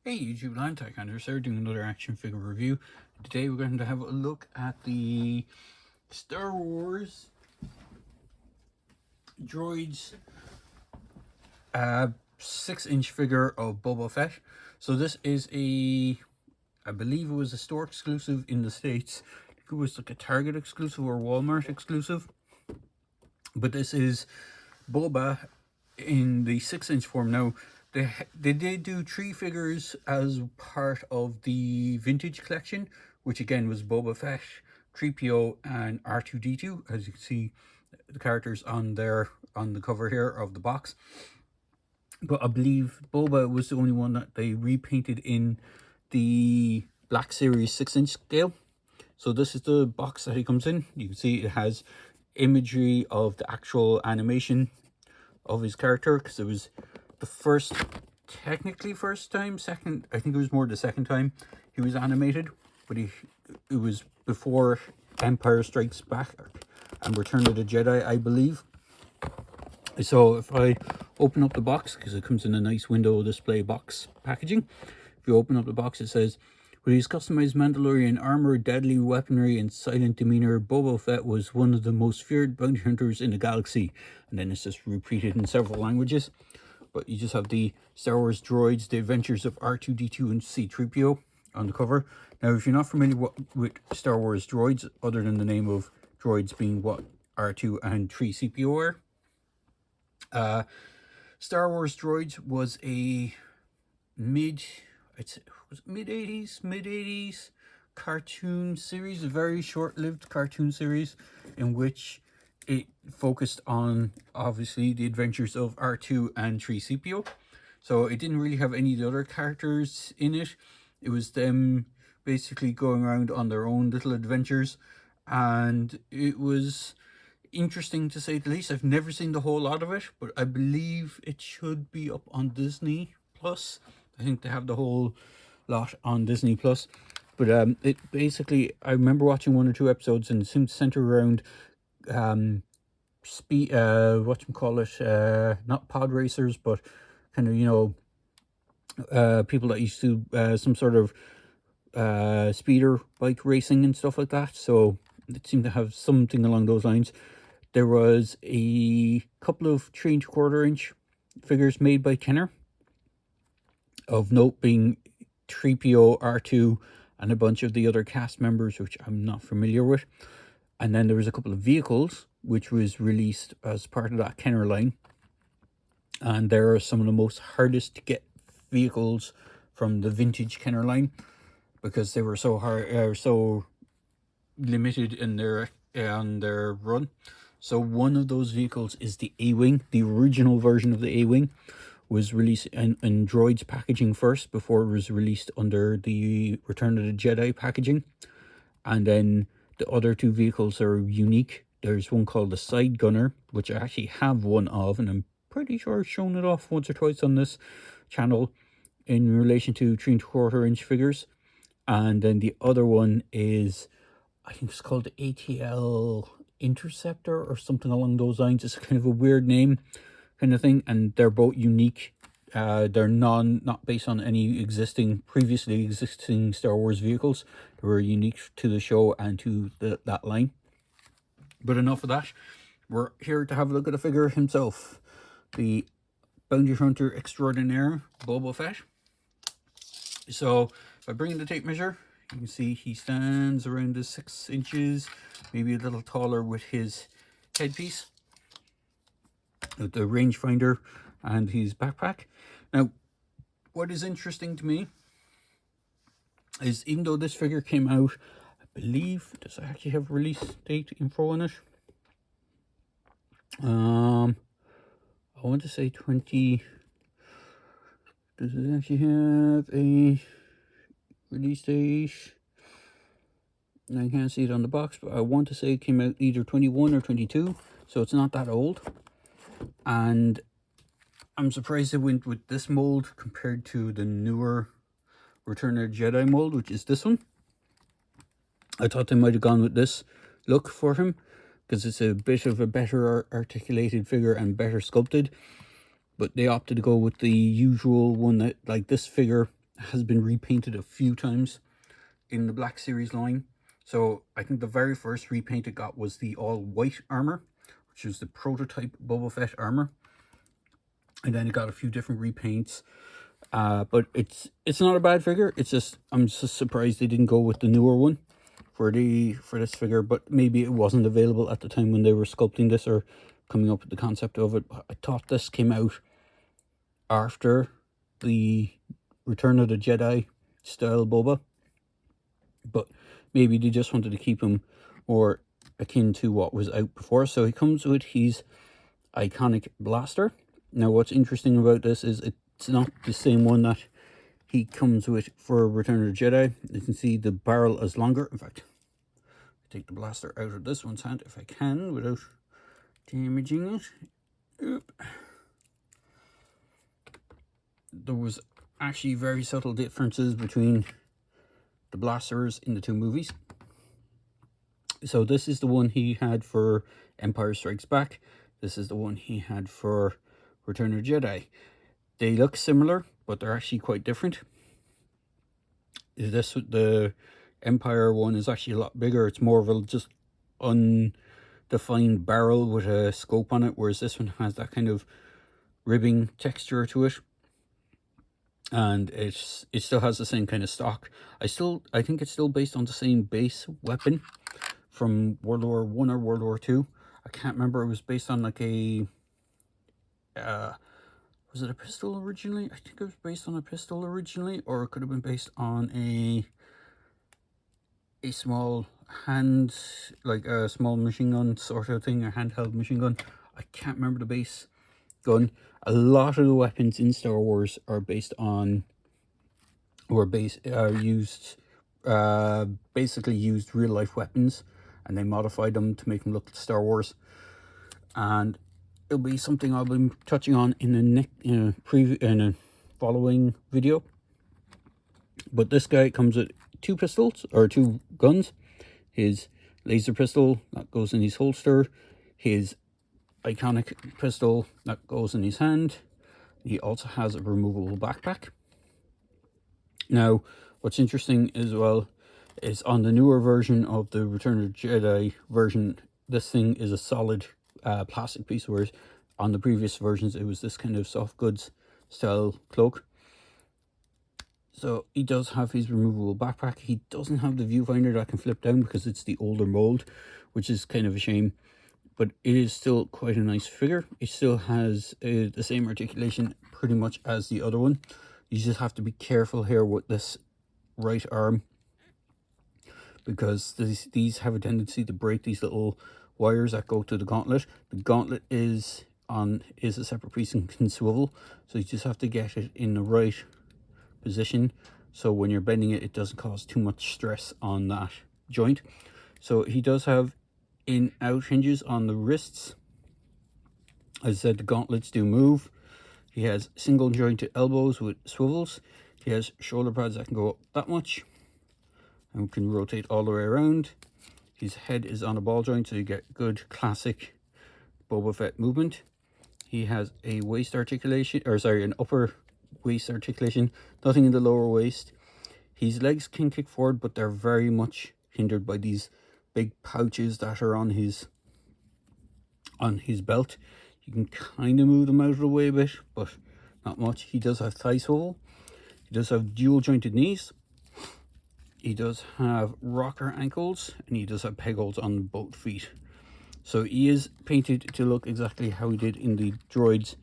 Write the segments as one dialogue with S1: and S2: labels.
S1: Hey YouTube land, Tech Hunters here doing another action figure review. Today we're going to have a look at the Star Wars Droids 6-inch figure of Boba Fett. So this is I believe it was a store exclusive in the States. I think it was like a Target exclusive or Walmart exclusive. But this is Boba in the 6-inch form. Now, they did do 3 figures as part of the vintage collection, which again was Boba Fett, 3PO, and R2D2. As you can see, the characters on the cover here of the box. But I believe Boba was the only one that they repainted in the Black Series 6-inch scale. So this is the box that he comes in. You can see it has imagery of the actual animation of his character, because it was the technically first time, second, I think it was more the second time he was animated, but it was before Empire Strikes Back and Return of the Jedi, I believe. So if I open up the box, because it comes in a nice window display box packaging, if you open up the box, it says, with his customized Mandalorian armor, deadly weaponry, and silent demeanor, Boba Fett was one of the most feared bounty hunters in the galaxy. And then it's just repeated in several languages. But you just have the Star Wars Droids, the adventures of R2D2 and C-3PO on the cover. Now, if you're not familiar with Star Wars Droids, other than the name of Droids being what R2 and 3CPO are, Star Wars Droids was a mid-80s cartoon series, a very short-lived cartoon series in which it focused on, obviously, the adventures of R2 and 3CPO. So it didn't really have any of the other characters in it. It was them basically going around on their own little adventures, and it was interesting to say the least. I've never seen the whole lot of it, but I believe it should be up on Disney Plus. I think they have the whole lot on Disney Plus. But it basically, I remember watching 1 or 2 episodes, and it seemed to center around not pod racers, but kind of, people that used to some sort of speeder bike racing and stuff like that. So it seemed to have something along those lines. There was a couple of 3 1/4 inch figures made by Kenner, of note being 3PO, R2, and a bunch of the other cast members, which I'm not familiar with. And then there was a couple of vehicles, which was released as part of that Kenner line. And there are some of the most hardest to get vehicles from the vintage Kenner line, because they were so hard, so limited in their run. So one of those vehicles is the A-Wing. The original version of the A-Wing was released in Droids packaging first, before it was released under the Return of the Jedi packaging. And then the other 2 vehicles are unique. There's one called the Side Gunner, which I actually have one of, and I'm pretty sure I've shown it off once or twice on this channel in relation to 3 1/4 inch figures. And then the other one is, I think it's called the ATL Interceptor or something along those lines. It's kind of a weird name kind of thing, and they're both unique. They're not based on any previously existing Star Wars vehicles. They were unique to the show and to that line. But enough of that. We're here to have a look at the figure himself, the bounty hunter extraordinaire, Boba Fett. So if I bring in the tape measure, you can see he stands around the 6 inches, maybe a little taller, with his headpiece, with the rangefinder, and his backpack. Now, what is interesting to me is, even though this figure came out, I believe, does it actually have release date info on it? I want to say 20. Does it actually have a release date? I can't see it on the box, but I want to say it came out either 21 or 22, so it's not that old. And I'm surprised they went with this mold compared to the newer Return of the Jedi mold, which is this one. I thought they might have gone with this look for him, because it's a bit of a better articulated figure and better sculpted. But they opted to go with the usual one, that, like, this figure has been repainted a few times in the Black Series line. So I think the very first repaint it got was the all white armor, which was the prototype Boba Fett armor, and then it got a few different repaints. But it's not a bad figure. It's just, I'm just surprised they didn't go with the newer one for this figure. But maybe it wasn't available at the time when they were sculpting this or coming up with the concept of it. I thought this came out after the Return of the Jedi style Boba, but maybe they just wanted to keep him more akin to what was out before. So he comes with his iconic blaster. Now what's interesting about this is it's not the same one that he comes with for Return of the Jedi. You can see the barrel is longer. In fact, take the blaster out of this one's hand if I can without damaging it. Oop. There was actually very subtle differences between the blasters in the two movies. So this is the one he had for Empire Strikes Back. This is the one he had for Return of the Jedi. They look similar, but they're actually quite different. The Empire one is actually a lot bigger. It's more of a just undefined barrel with a scope on it, whereas this one has that kind of ribbing texture to it. And it still has the same kind of stock. I think it's still based on the same base weapon from World War I or World War II. I can't remember. It was based on like a was it a pistol originally? I think it was based on a pistol originally, or it could have been based on a small hand, like a small machine gun sort of thing, a handheld machine gun. I can't remember the base gun. A lot of the weapons in Star Wars are based on, or basically used real life weapons, and they modified them to make them look like Star Wars. And it'll be something I'll be touching on in a following video. But this guy comes with two pistols, or two guns. His laser pistol that goes in his holster, his iconic pistol that goes in his hand. He also has a removable backpack. Now, what's interesting as well is on the newer version of the Return of the Jedi version, this thing is a solid plastic piece, whereas on the previous versions it was this kind of soft goods style cloak. So he does have his removable backpack. He doesn't have the viewfinder that can flip down because it's the older mold, which is kind of a shame. But it is still quite a nice figure. It still has the same articulation pretty much as the other one. You just have to be careful here with this right arm, because these have a tendency to break these little wires that go to the gauntlet. The gauntlet is a separate piece and can swivel, so you just have to get it in the right position, so when you're bending it, it doesn't cause too much stress on that joint. So he does have in-out hinges on the wrists. As I said, the gauntlets do move. He has single jointed elbows with swivels. He has shoulder pads that can go up that much and can rotate all the way around. His head is on a ball joint, so you get good classic Boba Fett movement. He has a waist articulation, or sorry, an upper waist articulation, nothing in the lower waist. His legs can kick forward, but they're very much hindered by these big pouches that are on his belt. You can kind of move them out of the way a bit, but not much. He does have thigh swivel. He does have dual jointed knees. He does have rocker ankles, and he does have peg holes on both feet. So he is painted to look exactly how he did in the Droids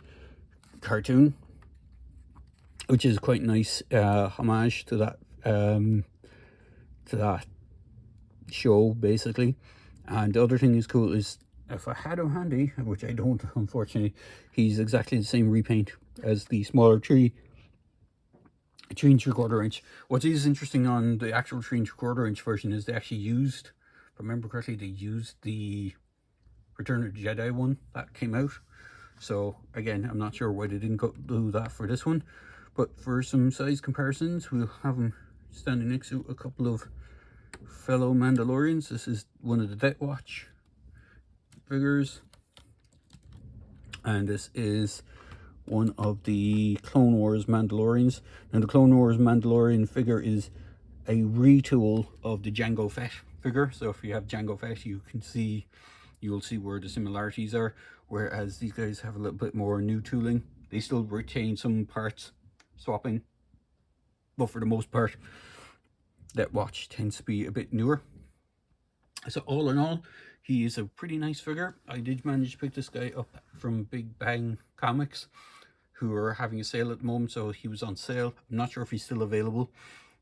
S1: cartoon, which is quite nice homage to that show, basically. And the other thing is cool is, if I had him handy, which I don't unfortunately, he's exactly the same repaint as the smaller 3 3/4 inch. What is interesting on the actual 3 3/4 inch version is they actually used, if I remember correctly, they used the Return of the Jedi one that came out. So again, I'm not sure why they didn't do that for this one. But for some size comparisons, we'll have him standing next to a couple of fellow Mandalorians. This is one of the Death Watch figures, and this is one of the Clone Wars Mandalorians. Now the Clone Wars Mandalorian figure is a retool of the Jango Fett figure. So if you have Jango Fett, you'll see where the similarities are, whereas these guys have a little bit more new tooling. They still retain some parts swapping, but for the most part, that watch tends to be a bit newer. So all in all, he is a pretty nice figure. I did manage to pick this guy up from Big Bang Comics, who are having a sale at the moment, so he was on sale. I'm not sure if he's still available,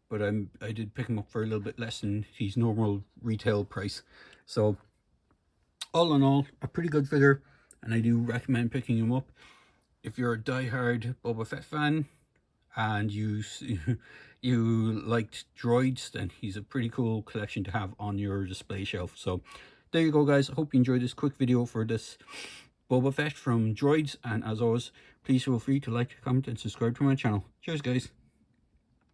S1: but I did pick him up for a little bit less than his normal retail price. So all in all, a pretty good figure, and I do recommend picking him up. If you're a die-hard Boba Fett fan and you liked droids, then he's a pretty cool collection to have on your display shelf. So there you go, guys. I hope you enjoyed this quick video for this Boba Fett from Droids, and as always, please feel free to like, comment, and subscribe to my channel. Cheers, guys.